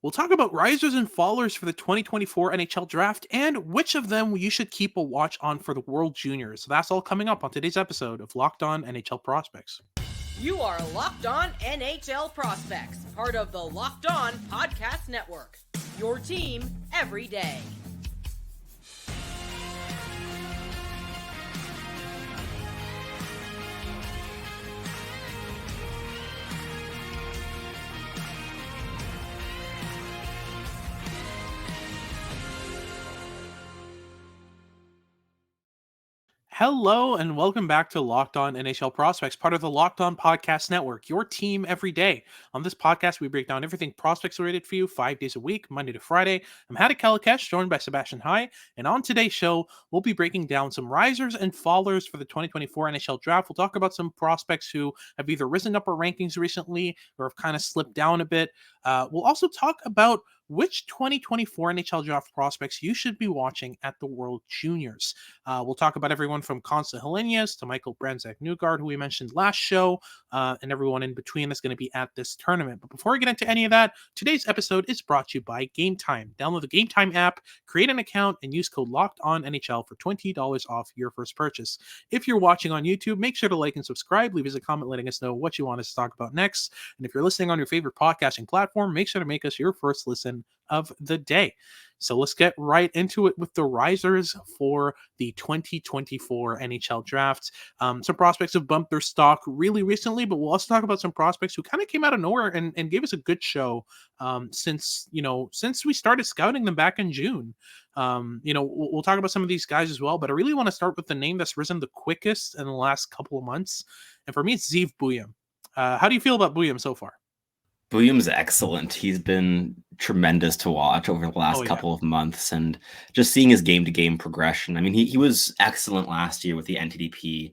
We'll talk about risers and fallers for the 2024 NHL draft and which of them you should keep a watch on for the World Juniors. So that's all coming up on today's episode of Locked On NHL Prospects. You are Locked On NHL Prospects, part of the Locked On Podcast Network. Your team every day. Hello and welcome back to Locked On NHL Prospects, part of the Locked On Podcast Network, your team every day. On this podcast, we break down everything prospects related for you 5 days a week, Monday to Friday. I'm Hadi Kalikesh, joined by Sebastian High, and on today's show, we'll be breaking down some risers and fallers for the 2024 NHL Draft. We'll talk about some prospects who have either risen up our rankings recently or have kind of slipped down a bit. We'll also talk about which 2024 NHL Draft prospects you should be watching at the World Juniors. We'll talk about everyone from Konsta Helenius to Michael Brandsegg-Nygård, who we mentioned last show, and everyone in between that's going to be at this tournament. But before we get into any of that, today's episode is brought to you by Game Time. Download the Game Time app, create an account, and use code LOCKEDONNHL for $20 off your first purchase. If you're watching on YouTube, make sure to like and subscribe. Leave us a comment letting us know what you want us to talk about next. And if you're listening on your favorite podcasting platform, make sure to make us your first listen of the day. So let's get right into it with the risers for the 2024 NHL draft. Some prospects have bumped their stock really recently, but we'll also talk about some prospects who kind of came out of nowhere and gave us a good show since we started scouting them back in June. We'll talk about some of these guys as well, but I really want to start with the name that's risen the quickest in the last couple of months. And for me, it's Zeev Buium. How do you feel about Buium so far? Buium's excellent. He's been tremendous to watch over the last couple of months, and just seeing his game-to-game progression. I mean, he was excellent last year with the NTDP.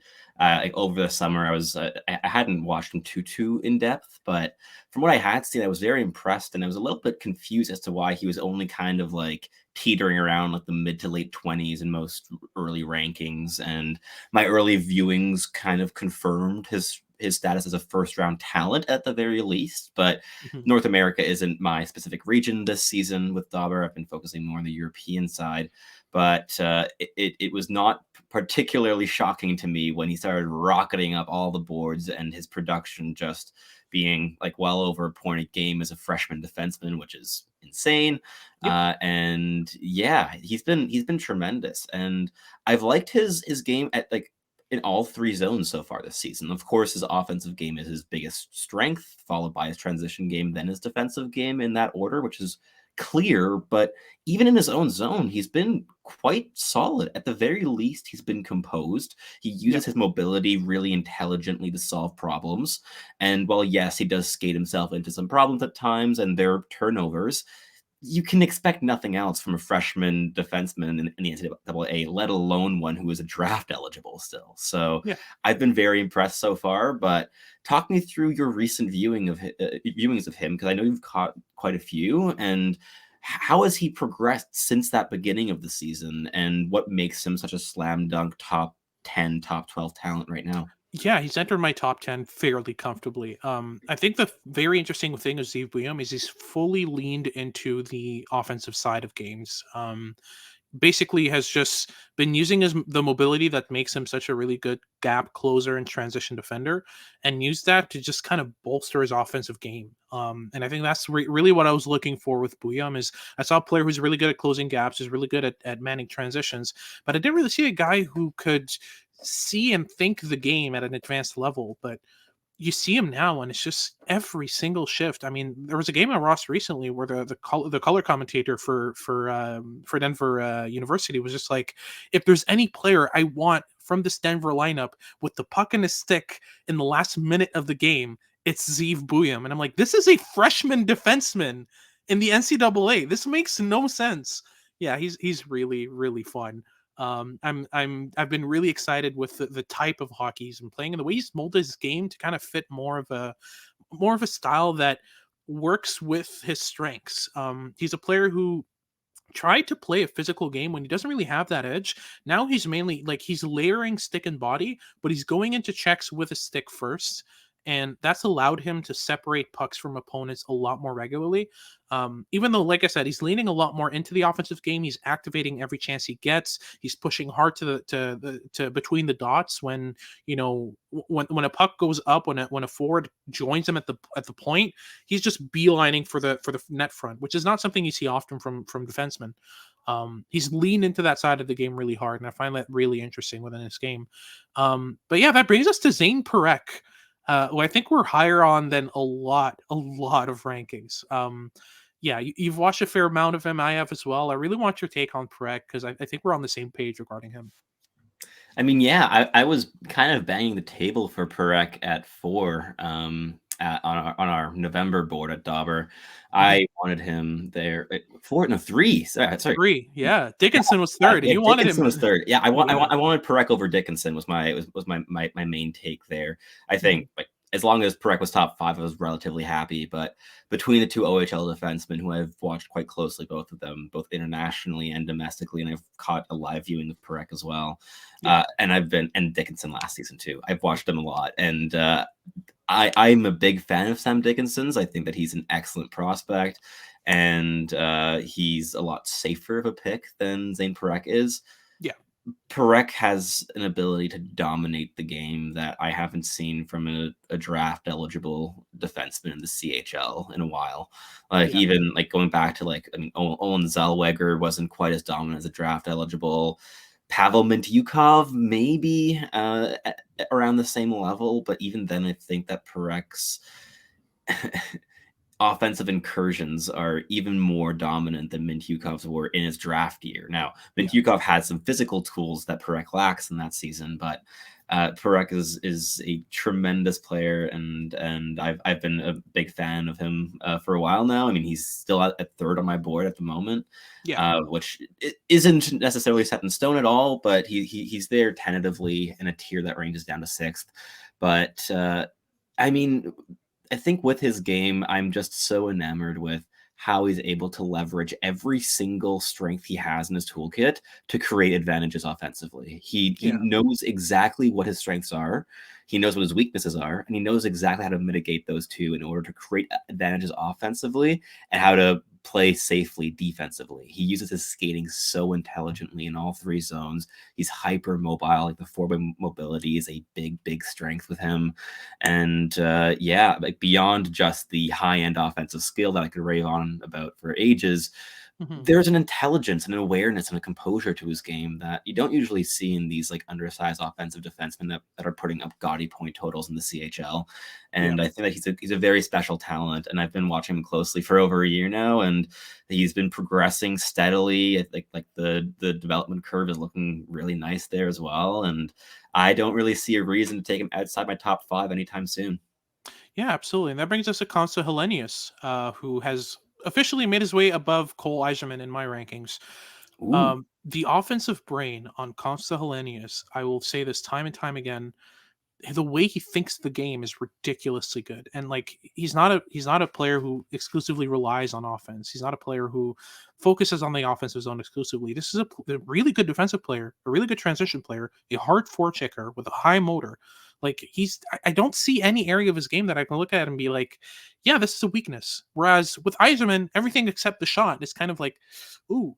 Over the summer, I hadn't watched him too in depth, but from what I had seen, I was very impressed, and I was a little bit confused as to why he was only kind of like teetering around like the mid to late 20s in most early rankings. And my early viewings kind of confirmed his status as a first-round talent at the very least, but North America isn't my specific region this season with Dauber. I've been focusing more on the European side, but it was not particularly shocking to me when he started rocketing up all the boards and his production just being like well over a point a game as a freshman defenseman, which is insane. Yep. And yeah, he's been tremendous, and I've liked his game at like in all three zones so far this season. Of course, his offensive game is his biggest strength, followed by his transition game, then his defensive game in that order, which is clear. But even in his own zone, he's been quite solid. At the very least, he's been composed. He uses his mobility really intelligently to solve problems. And while, yes, he does skate himself into some problems at times, and there are turnovers, you can expect nothing else from a freshman defenseman in the NCAA, let alone one who is a draft eligible still. So I've been very impressed so far, but talk me through your recent viewings of him, because I know you've caught quite a few, and how has he progressed since that beginning of the season, and what makes him such a slam dunk top 10, top 12 talent right now? Yeah, he's entered my top 10 fairly comfortably. I think the very interesting thing of Zeev Buium is he's fully leaned into the offensive side of games. Basically has just been using the mobility that makes him such a really good gap closer and transition defender, and used that to just kind of bolster his offensive game. And I think that's really what I was looking for with Buium. Is I saw a player who's really good at closing gaps, is really good at manning transitions, but I didn't really see a guy who could see and think the game at an advanced level. But you see him now, and it's just every single shift. I mean, there was a game at Ross recently where the color commentator for Denver University was just like, if there's any player I want from this Denver lineup with the puck in his stick in the last minute of the game, it's Zeev Buium. And I'm like, this is a freshman defenseman in the NCAA. This makes no sense. Yeah, he's really, really fun. I've been really excited with the type of hockey he's been playing and the way he's molded his game to kind of fit more of a style that works with his strengths. He's a player who tried to play a physical game when he doesn't really have that edge. Now he's mainly like he's layering stick and body, but he's going into checks with a stick first. and that's allowed him to separate pucks from opponents a lot more regularly. Even though, like I said, he's leaning a lot more into the offensive game, he's activating every chance he gets. He's pushing hard to between the dots when when a puck goes up, when a forward joins him at the point, he's just beelining for the net front, which is not something you see often from defensemen. He's leaned into that side of the game really hard, and I find that really interesting within his game. But yeah, that brings us to Zayne Parekh, who I think we're higher on than a lot of rankings. Yeah, you've watched a fair amount of him. I have as well. I really want your take on Parekh because I think we're on the same page regarding him. I mean, yeah, I was kind of banging the table for Parekh at 4 on our November board at Dauber. I wanted him there at 4, no 3. Sorry. 3, yeah. Dickinson was third, and Yeah, you wanted Dickinson him. was third. Yeah, I Yeah. wanted Parekh over Dickinson was my main take there. I think like as long as Parekh was top 5, I was relatively happy. But between the two OHL defensemen, who I've watched quite closely, both of them, both internationally and domestically, and I've caught a live viewing of Parekh as well. And Dickinson last season too. I've watched them a lot, and I'm a big fan of Sam Dickinson's. I think that he's an excellent prospect, and he's a lot safer of a pick than Zayne Parekh is. Yeah. Parekh has an ability to dominate the game that I haven't seen from a draft eligible defenseman in the CHL in a while. Even like going back to Olen Zellweger wasn't quite as dominant as a draft eligible. Pavel Mintyukov maybe around the same level, but even then I think that Parekh's offensive incursions are even more dominant than Mintyukov's were in his draft year. Now, Mintyukov had some physical tools that Parekh lacks in that season, but Parekh is a tremendous player, and I've been a big fan of him for a while now. I mean, he's still at 3rd on my board at the moment, which isn't necessarily set in stone at all, but he's there tentatively in a tier that ranges down to 6th. But I mean, I think with his game, I'm just so enamored with how he's able to leverage every single strength he has in his toolkit to create advantages offensively. He knows exactly what his strengths are. He knows what his weaknesses are, and he knows exactly how to mitigate those two in order to create advantages offensively and how to play safely defensively. He uses his skating so intelligently in all 3 zones. He's hyper mobile. Like the forward mobility is a big strength with him. And like beyond just the high-end offensive skill that I could rave on about for ages, there's an intelligence and an awareness and a composure to his game that you don't usually see in these like undersized offensive defensemen that are putting up gaudy point totals in the CHL. And I think that he's a very special talent, and I've been watching him closely for over a year now, and he's been progressing steadily. Like the development curve is looking really nice there as well, and I don't really see a reason to take him outside my top 5 anytime soon. Yeah, absolutely. And that brings us to Konsta Helenius, who has officially made his way above Cole Eiserman in my rankings. The offensive brain on Konsta Helenius, I will say this time and time again, the way he thinks the game is ridiculously good. And like he's not a player who exclusively relies on offense. He's not a player who focuses on the offensive zone exclusively. This is a really good defensive player, a really good transition player, a hard forechecker with a high motor. Like I don't see any area of his game that I can look at and be like, yeah, this is a weakness. Whereas with Eiserman, everything except the shot is kind of like, ooh,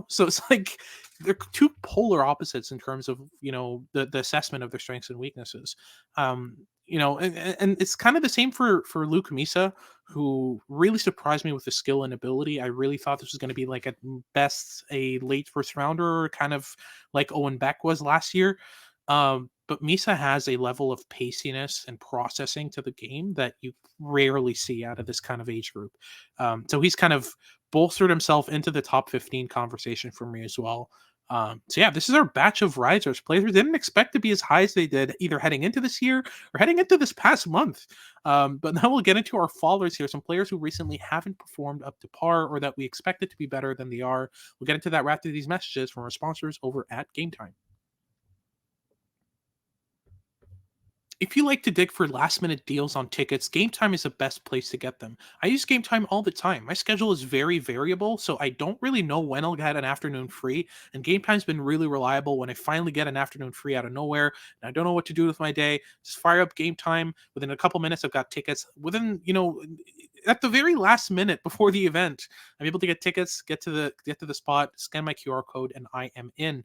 So it's like they're 2 polar opposites in terms of the assessment of their strengths and weaknesses. And it's kind of the same for Luke Misa, who really surprised me with his skill and ability. I really thought this was going to be like at best a late 1st rounder, kind of like Owen Beck was last year. But Misa has a level of paciness and processing to the game that you rarely see out of this kind of age group. So he's kind of bolstered himself into the top 15 conversation for me as well. So yeah, this is our batch of risers. Players we didn't expect to be as high as they did, either heading into this year or heading into this past month. But now we'll get into our fallers here. Some players who recently haven't performed up to par or that we expected to be better than they are. We'll get into that right after these messages from our sponsors over at Game Time. If you like to dig for last minute deals on tickets, Game Time is the best place to get them. I use Game Time all the time. My schedule is very variable, so I don't really know when I'll get an afternoon free. And Game Time's been really reliable when I finally get an afternoon free out of nowhere and I don't know what to do with my day. Just fire up Game Time. Within a couple minutes, I've got tickets. Within, at the very last minute before the event, I'm able to get tickets, get to the spot, scan my QR code, and I am in.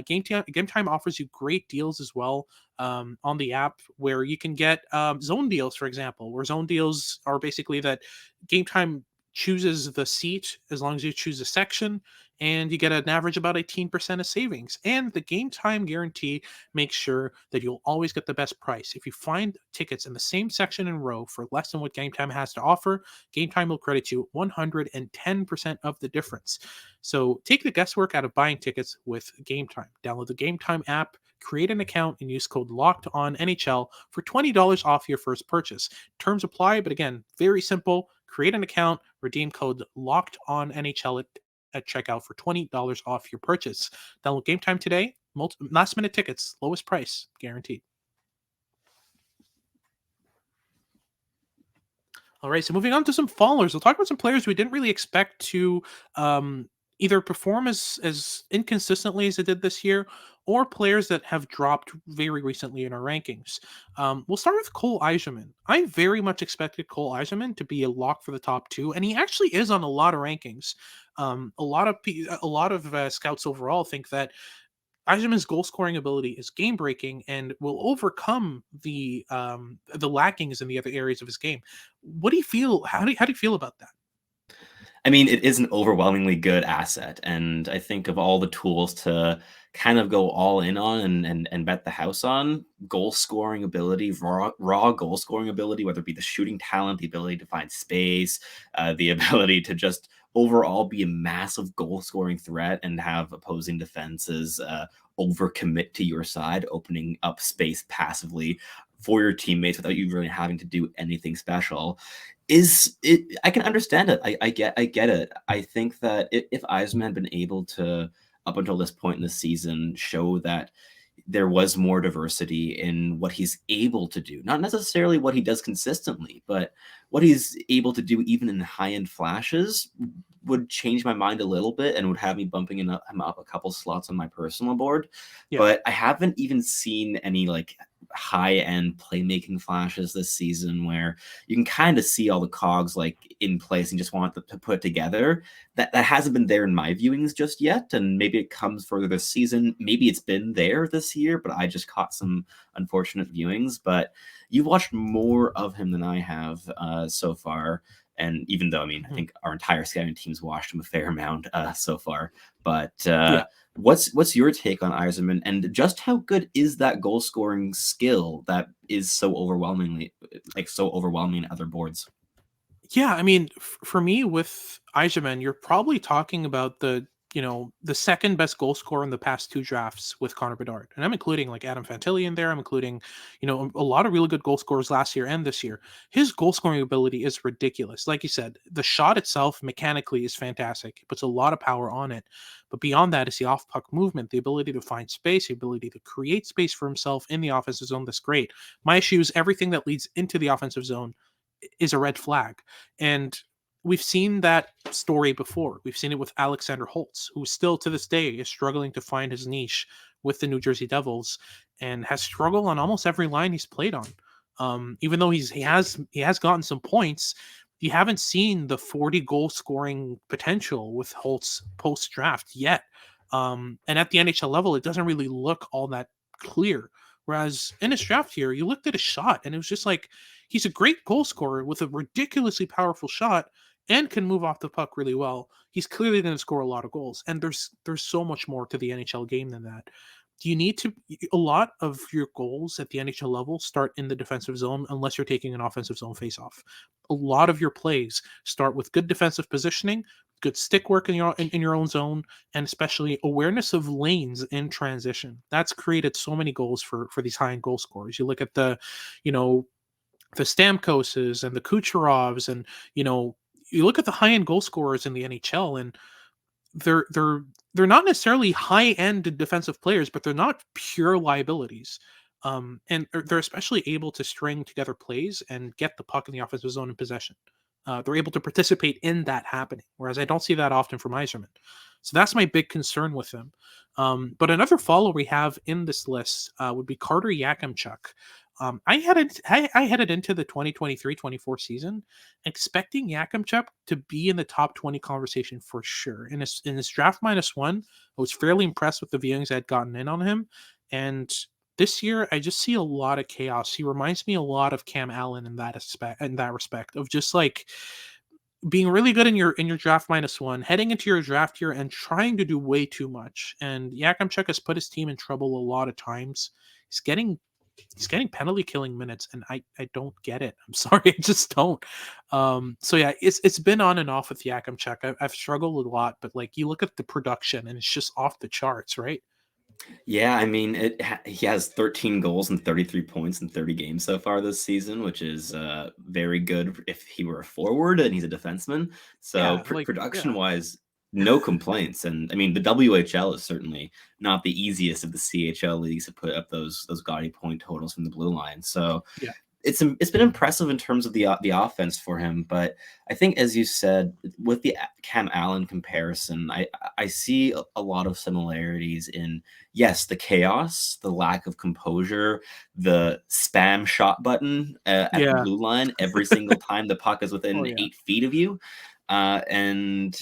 Game Time offers you great deals as well on the app, where you can get zone deals, for example, where zone deals are basically that Game Time chooses the seat as long as you choose a section, and you get an average about 18% of savings. And the Game Time guarantee makes sure that you'll always get the best price. If you find tickets in the same section and row for less than what Game Time has to offer, Game Time will credit you 110% of the difference. So take the guesswork out of buying tickets with Game Time. Download the Game Time app, create an account, and use code LOCKEDONNHL for $20 off your first purchase. Terms apply, but again, very simple. Create an account, redeem code LOCKEDONNHL at checkout for $20 off your purchase. Download Game Time today. Last minute tickets, lowest price, guaranteed. All right, so moving on to some fallers. We'll talk about some players we didn't really expect to either perform as inconsistently as they did this year, or players that have dropped very recently in our rankings. We'll start with Cole Eiserman. I very much expected Cole Eiserman to be a lock for the top 2, and he actually is on a lot of rankings. A lot of scouts overall think that Eiserman's goal scoring ability is game breaking and will overcome the lackings in the other areas of his game. What do you feel? How do you feel about that? I mean, it is an overwhelmingly good asset, and I think of all the tools to kind of go all in on and bet the house on, goal scoring ability, raw goal scoring ability, whether it be the shooting talent, the ability to find space, the ability to just overall be a massive goal scoring threat and have opposing defenses overcommit to your side, opening up space passively for your teammates without you really having to do anything special. I can understand it. I get it. I think that if Eiserman had been able to, up until this point in the season, show that there was more diversity in what he's able to do, not necessarily what he does consistently, but what he's able to do even in high-end flashes, would change my mind a little bit and would have me bumping him up a couple slots on my personal board. Yeah. But I haven't even seen any like high-end playmaking flashes this season where you can kind of see all the cogs like in place and just want to put together. That hasn't been there in my viewings just yet, and maybe it comes further this season. Maybe it's been there this year, but I just caught some unfortunate viewings. But you've watched more of him than I have so far. And even though, I mean, I think our entire scouting team's watched him a fair amount so far. But what's your take on Eiserman, and just how good is that goal scoring skill that is so overwhelming in other boards? Yeah, I mean, for me with Eiserman, you're probably talking about the second best goal scorer in the past 2 drafts with Connor Bedard. And I'm including like Adam Fantilli in there. I'm including, a lot of really good goal scorers last year and this year. His goal scoring ability is ridiculous. Like you said, the shot itself mechanically is fantastic. He puts a lot of power on it. But beyond that is the off puck movement, the ability to find space, the ability to create space for himself in the offensive zone. That's great. My issue is everything that leads into the offensive zone is a red flag. And we've seen that story before. We've seen it with Alexander Holtz, who still to this day is struggling to find his niche with the New Jersey Devils and has struggled on almost every line he's played on. Even though he has gotten some points, you haven't seen the 40 goal scoring potential with Holtz post draft yet. And at the NHL level, it doesn't really look all that clear. Whereas in his draft year, you looked at his shot and it was just like, he's a great goal scorer with a ridiculously powerful shot and can move off the puck really well. He's clearly going to score a lot of goals. And there's so much more to the NHL game than that. A lot of your goals at the NHL level start in the defensive zone unless you're taking an offensive zone faceoff. A lot of your plays start with good defensive positioning, good stick work in your own zone, and especially awareness of lanes in transition. That's created so many goals for these high-end goal scorers. You look at the Stamkoses and the Kucherovs, and you look at the high-end goal scorers in the NHL, and they're not necessarily high-end defensive players, but they're not pure liabilities. And they're especially able to string together plays and get the puck in the offensive zone in possession. They're able to participate in that happening, whereas I don't see that often from Eiserman. So that's my big concern with him. But another follower we have in this list would be Carter Yakemchuk. I headed into the 2023-24 season expecting Yakemchuk to be in the top 20 conversation for sure. In his draft -1, I was fairly impressed with the viewings I had gotten in on him. And this year, I just see a lot of chaos. He reminds me a lot of Cam Allen in that respect of just like being really good in your draft -1, heading into your draft year and trying to do way too much. And Yakemchuk has put his team in trouble a lot of times. He's getting penalty killing minutes, and I don't get it. I'm sorry, I just don't. So yeah, it's been on and off with Yakemchuk. I've struggled a lot, but like you look at the production and it's just off the charts, right? Yeah, I mean, he has 13 goals and 33 points in 30 games so far this season, which is very good if he were a forward and he's a defenseman. So Yeah, like yeah. production-wise, no complaints. And I mean, the WHL is certainly not the easiest of the CHL leagues to put up those gaudy point totals from the blue line. So Yeah. it's been impressive in terms of the offense for him, but I think, as you said, with the Cam Allen comparison, I see a lot of similarities in, yes, the chaos, the lack of composure, the spam shot button at the Yeah. blue line every single time the puck is Oh within yeah. 8 feet of you, and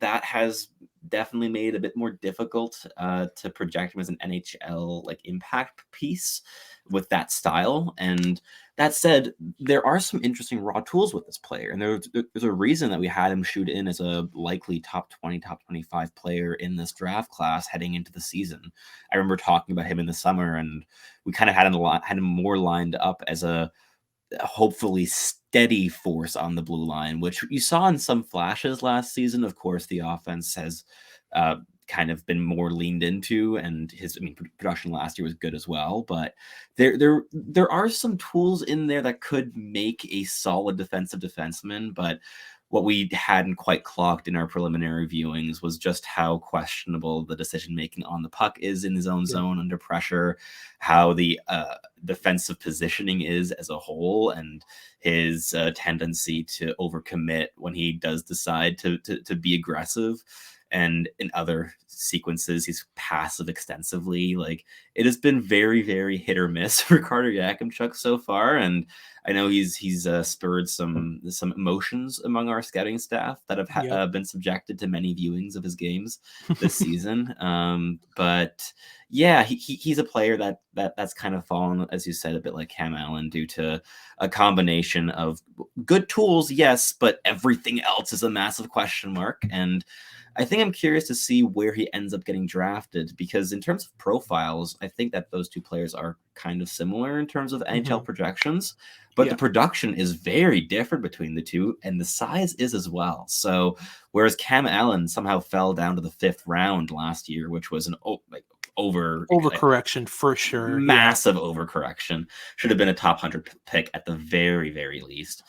that has definitely made it a bit more difficult to project him as an NHL like impact piece with that style. And that said, there are some interesting raw tools with this player, and there's a reason that we had him shoot in as a likely top 20, top 25 player in this draft class heading into the season. I remember talking about him in the summer, and we kind of had him more lined up as a hopefully steady force on the blue line, which you saw in some flashes last season. Of course, the offense has kind of been more leaned into, and production last year was good as well. But there are some tools in there that could make a solid defensive defenseman. But what we hadn't quite clocked in our preliminary viewings was just how questionable the decision making on the puck is in his own zone under pressure, how the defensive positioning is as a whole, and his tendency to overcommit when he does decide to be aggressive. And in other sequences, he's passive extensively. Like, it has been very, very hit or miss for Carter Yakemchuk so far. And I know he's spurred some emotions among our scouting staff that have been subjected to many viewings of his games this season. But yeah, he's a player that's kind of fallen, as you said, a bit like Cam Allen, due to a combination of good tools, yes, but everything else is a massive question mark. And I think I'm curious to see where he ends up getting drafted, because in terms of profiles, I think that those two players are kind of similar in terms of NHL projections, but the production is very different between the two, and the size is as well. So whereas Cam Allen somehow fell down to the 5th round last year, which was an overcorrection for sure. Massive overcorrection. Should have been a top 100 pick at the very, very least.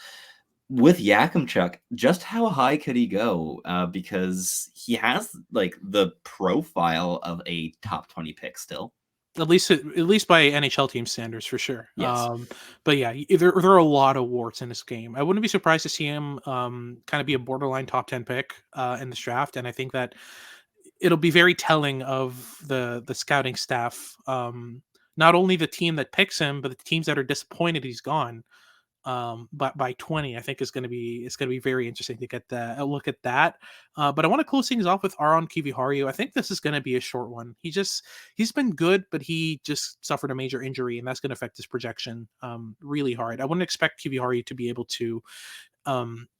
With Yakemchuk, just how high could he go? Because he has like the profile of a top 20 pick still. At least by NHL team standards, for sure. Yes. But yeah, there are a lot of warts in this game. I wouldn't be surprised to see him kind of be a borderline top 10 pick in this draft, and I think that it'll be very telling of the scouting staff. Not only the team that picks him, but the teams that are disappointed he's gone. But by 20, I think it's going to be very interesting to get a look at that. But I want to close things off with Aron Kiviharu. I think this is going to be a short one. He's been good, but he just suffered a major injury, and that's going to affect his projection really hard. I wouldn't expect Kiviharu to be able to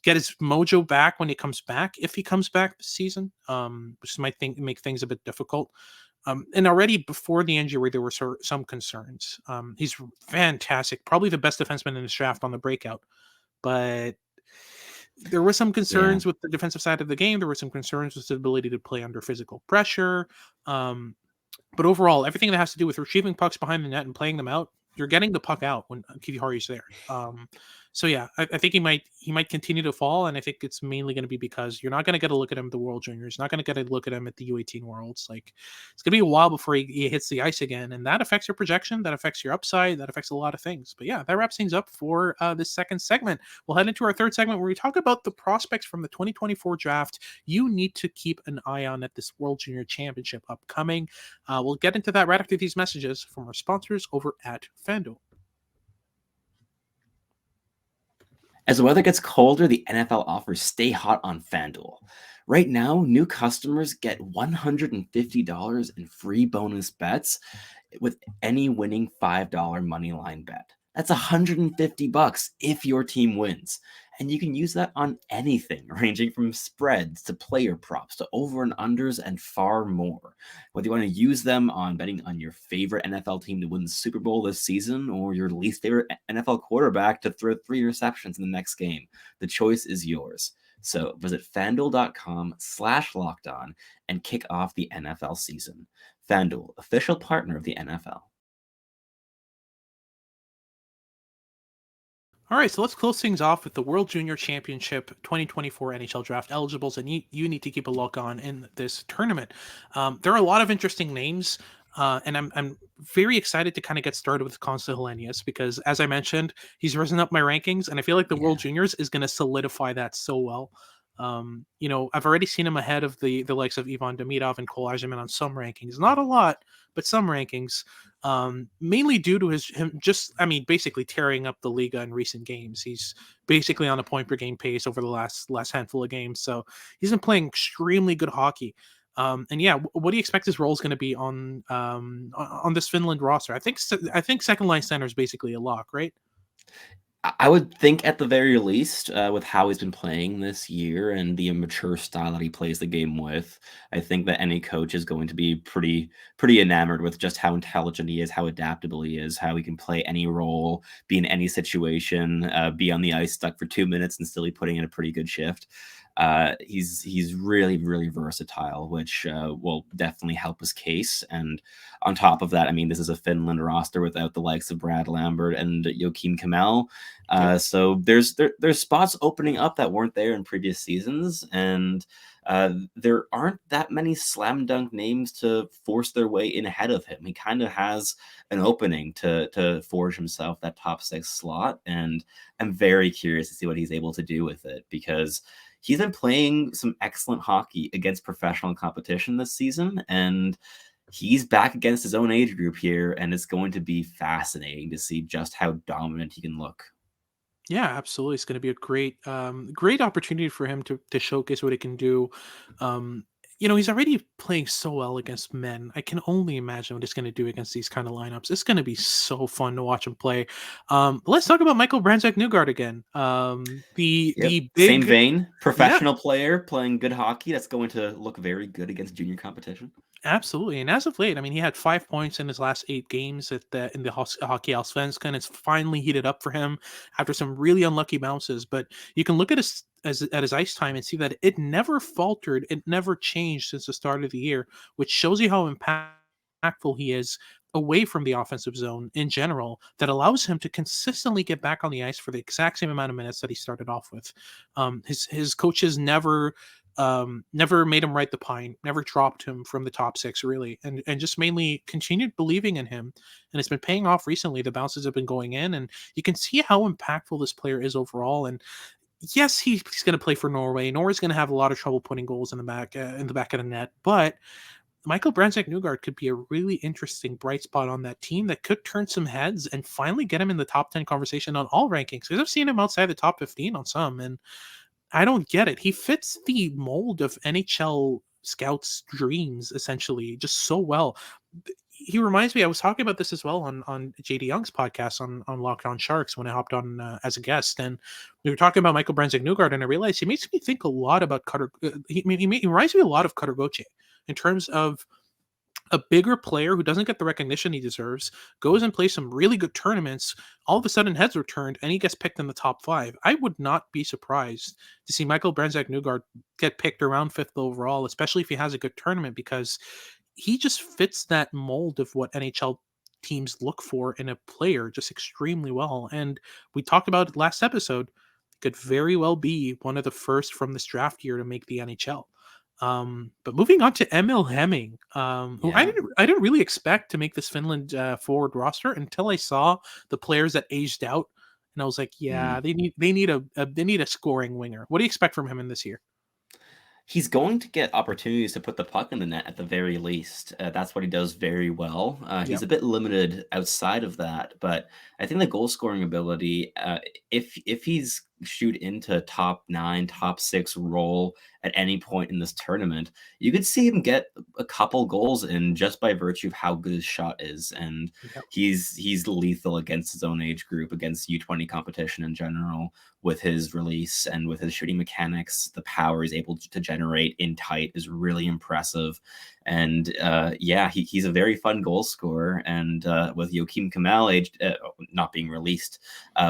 get his mojo back when he comes back, if he comes back this season, which might make things a bit difficult. And already before the injury, there were some concerns. He's fantastic, probably the best defenseman in this draft on the breakout, but there were some concerns with the defensive side of the game. There were some concerns with his ability to play under physical pressure. But overall, everything that has to do with retrieving pucks behind the net and playing them out, you're getting the puck out when Kiviharu is there. So yeah, I think he might continue to fall, and I think it's mainly going to be because you're not going to get a look at him at the World Juniors, not going to get a look at him at the U18 Worlds. Like it's going to be a while before he hits the ice again, and that affects your projection, that affects your upside, that affects a lot of things. But yeah, that wraps things up for this second segment. We'll head into our third segment where we talk about the prospects from the 2024 draft you need to keep an eye on at this World Junior Championship upcoming. We'll get into that right after these messages from our sponsors over at FanDuel. As the weather gets colder, the NFL offers Stay Hot on FanDuel. Right now, new customers get $150 in free bonus bets with any winning $5 moneyline bet. That's $150 if your team wins. And you can use that on anything, ranging from spreads to player props to over and unders and far more. Whether you want to use them on betting on your favorite NFL team to win the Super Bowl this season or your least favorite NFL quarterback to throw 3 receptions in the next game, the choice is yours. So visit FanDuel.com/lockedon and kick off the NFL season. FanDuel, official partner of the NFL. All right, so let's close things off with the World Junior Championship 2024 NHL Draft eligibles, and you need to keep a look on in this tournament. There are a lot of interesting names, and I'm very excited to kind of get started with Konsta Helenius because, as I mentioned, he's risen up my rankings, and I feel like the World Juniors is going to solidify that so well. I've already seen him ahead of the likes of Ivan Demidov and Cole Eiserman on some rankings, not a lot, but some rankings. Mainly due to basically tearing up the Liga in recent games. He's basically on a point per game pace over the last handful of games. So he's been playing extremely good hockey. What do you expect his role is going to be on this Finland roster? I think second line center is basically a lock, right? I would think at the very least, with how he's been playing this year and the immature style that he plays the game with, I think that any coach is going to be pretty enamored with just how intelligent he is, how adaptable he is, how he can play any role, be in any situation, be on the ice stuck for 2 minutes and still be putting in a pretty good shift. He's really, really versatile, which will definitely help his case. And on top of that, I mean, this is a Finland roster without the likes of Brad Lambert and Joakim Kamel. So there's spots opening up that weren't there in previous seasons, and there aren't that many slam dunk names to force their way in ahead of him. He kind of has an opening to forge himself that top 6 slot, and I'm very curious to see what he's able to do with it because he's been playing some excellent hockey against professional competition this season, and he's back against his own age group here, and it's going to be fascinating to see just how dominant he can look. Yeah, absolutely. It's going to be a great opportunity for him to showcase what he can do. He's already playing so well against men. I can only imagine what he's going to do against these kind of lineups. It's going to be so fun to watch him play. Let's talk about Michael Brandsegg-Nygård again. The big same vein, professional player playing good hockey. That's going to look very good against junior competition. Absolutely, and as of late, I mean, he had 5 points in his last 8 games in the Hockey Allsvenskan. It's finally heated up for him after some really unlucky bounces. But you can look at his ice time and see that it never faltered, it never changed since the start of the year, which shows you how impactful he is away from the offensive zone in general. That allows him to consistently get back on the ice for the exact same amount of minutes that he started off with. His coaches never made him ride the pine, never dropped him from the top 6 really, and just mainly continued believing in him, and it's been paying off recently. The bounces have been going in, and you can see how impactful this player is overall. And yes, he's going to play for Norway. Norway's going to have a lot of trouble putting goals in the back of the net, but Michael Brandsegg-Nygård could be a really interesting bright spot on that team that could turn some heads and finally get him in the top 10 conversation on all rankings, because I've seen him outside the top 15 on some, and I don't get it. He fits the mold of NHL scouts' dreams, essentially, just so well. He reminds me, I was talking about this as well on JD Young's podcast on Locked On Sharks when I hopped on as a guest, and we were talking about Michael Brandsegg-Nygård, and I realized he makes me think a lot about Cutter. He reminds me a lot of Cutter Gauthier in terms of a bigger player who doesn't get the recognition he deserves, goes and plays some really good tournaments, all of a sudden heads are turned, and he gets picked in the top 5. I would not be surprised to see Michael Brandsegg-Nygård get picked around 5th overall, especially if he has a good tournament, because he just fits that mold of what NHL teams look for in a player just extremely well. And we talked about it last episode, could very well be one of the first from this draft year to make the NHL. But moving on to Emil Hemming, who I didn't really expect to make this Finland forward roster until I saw the players that aged out, and I was like, yeah, they need a scoring winger. What do you expect from him in this year? He's going to get opportunities to put the puck in the net at the very least. That's what he does very well. He's a bit limited outside of that, but I think the goal scoring ability, if he's shoot into top 9, top 6 role at any point in this tournament, you could see him get a couple goals in just by virtue of how good his shot is. And he's lethal against his own age group, against U20 competition in general, with his release and with his shooting mechanics. The power he's able to generate in tight is really impressive. And he's a very fun goal scorer. And with Joakim Kemell not being released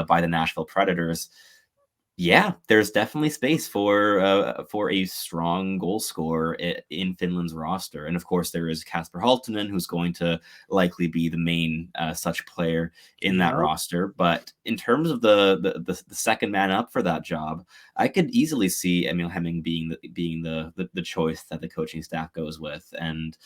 by the Nashville Predators, there's definitely space for a strong goal scorer in Finland's roster. And of course, there is Kasper Halttunen, who's going to likely be the main such player in that roster. But in terms of the second man up for that job, I could easily see Emil Hemming being the choice that the coaching staff goes with. And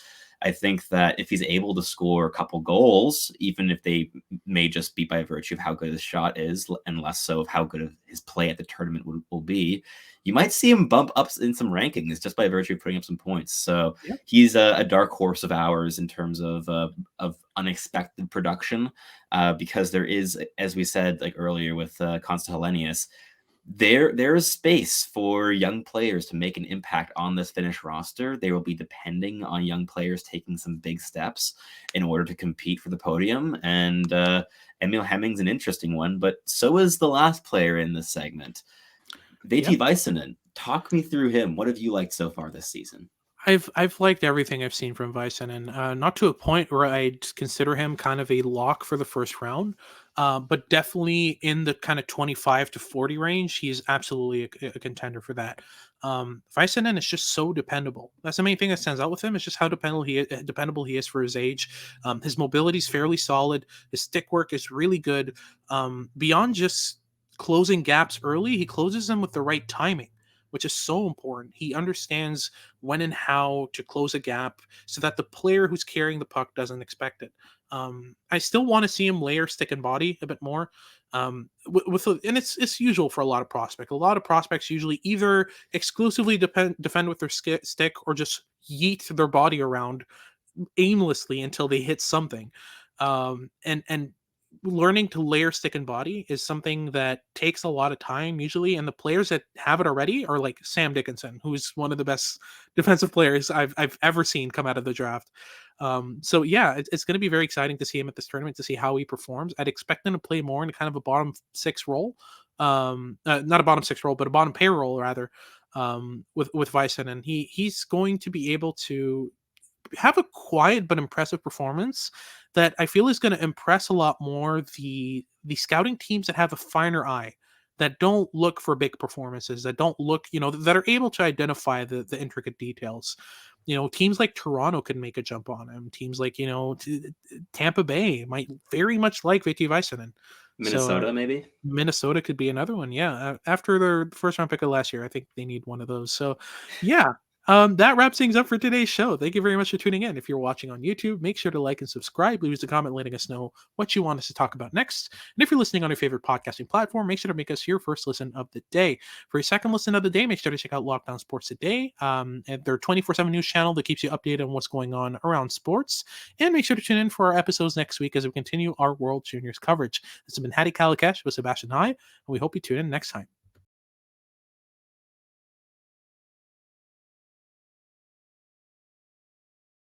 I think that if he's able to score a couple goals, even if they may just be by virtue of how good his shot is and less so of how good his play at the tournament will be, you might see him bump up in some rankings just by virtue of putting up some points. So he's a dark horse of ours in terms of unexpected production, because there is, as we said like earlier with Konsta Helenius, there is space for young players to make an impact on this Finnish roster. They will be depending on young players taking some big steps in order to compete for the podium. And Emil Hemming's an interesting one, but so is the last player in this segment. Veeti Vaisanen, talk me through him. What have you liked so far this season? I've liked everything I've seen from Vaisanen, not to a point where I'd consider him kind of a lock for the first round, but definitely in the kind of 25 to 40 range. He's absolutely a contender for that. Vaisanen is just so dependable. That's the main thing that stands out with him. Is just how dependable he is for his age. His mobility is fairly solid. His stick work is really good. Beyond just closing gaps early, he closes them with the right timing, which is so important. He understands when and how to close a gap so that the player who's carrying the puck doesn't expect it. I still want to see him layer stick and body a bit more. And it's usual for a lot of prospects. A lot of prospects usually either exclusively defend with their stick or just yeet their body around aimlessly until they hit something. And learning to layer stick and body is something that takes a lot of time usually, and the players that have it already are like Sam Dickinson, who's one of the best defensive players I've ever seen come out of the draft. So it's going to be very exciting to see him at this tournament, to see how he performs. I'd expect him to play more in kind of a bottom 6 role, not a bottom 6 role, but a bottom pair role rather, with Vaisanen. And he's going to be able to have a quiet but impressive performance that I feel is going to impress a lot more the scouting teams that have a finer eye, that don't look for big performances, that don't look, that are able to identify the intricate details. Teams like Toronto could make a jump on him. Teams like, Tampa Bay might very much like Veeti Vaisanen. Minnesota, maybe? Minnesota could be another one. Yeah. After their first round pick of last year, I think they need one of those. So, yeah. That wraps things up for today's show. Thank you very much for tuning in. If you're watching on YouTube, make sure to like and subscribe. Leave us a comment letting us know what you want us to talk about next. And if you're listening on your favorite podcasting platform, make sure to make us your first listen of the day. For your second listen of the day, make sure to check out Lockdown Sports Today, and their 24/7 news channel that keeps you updated on what's going on around sports. And make sure to tune in for our episodes next week as we continue our World Juniors coverage. This has been Hattie Kalakash with Sebastian High, and we hope you tune in next time.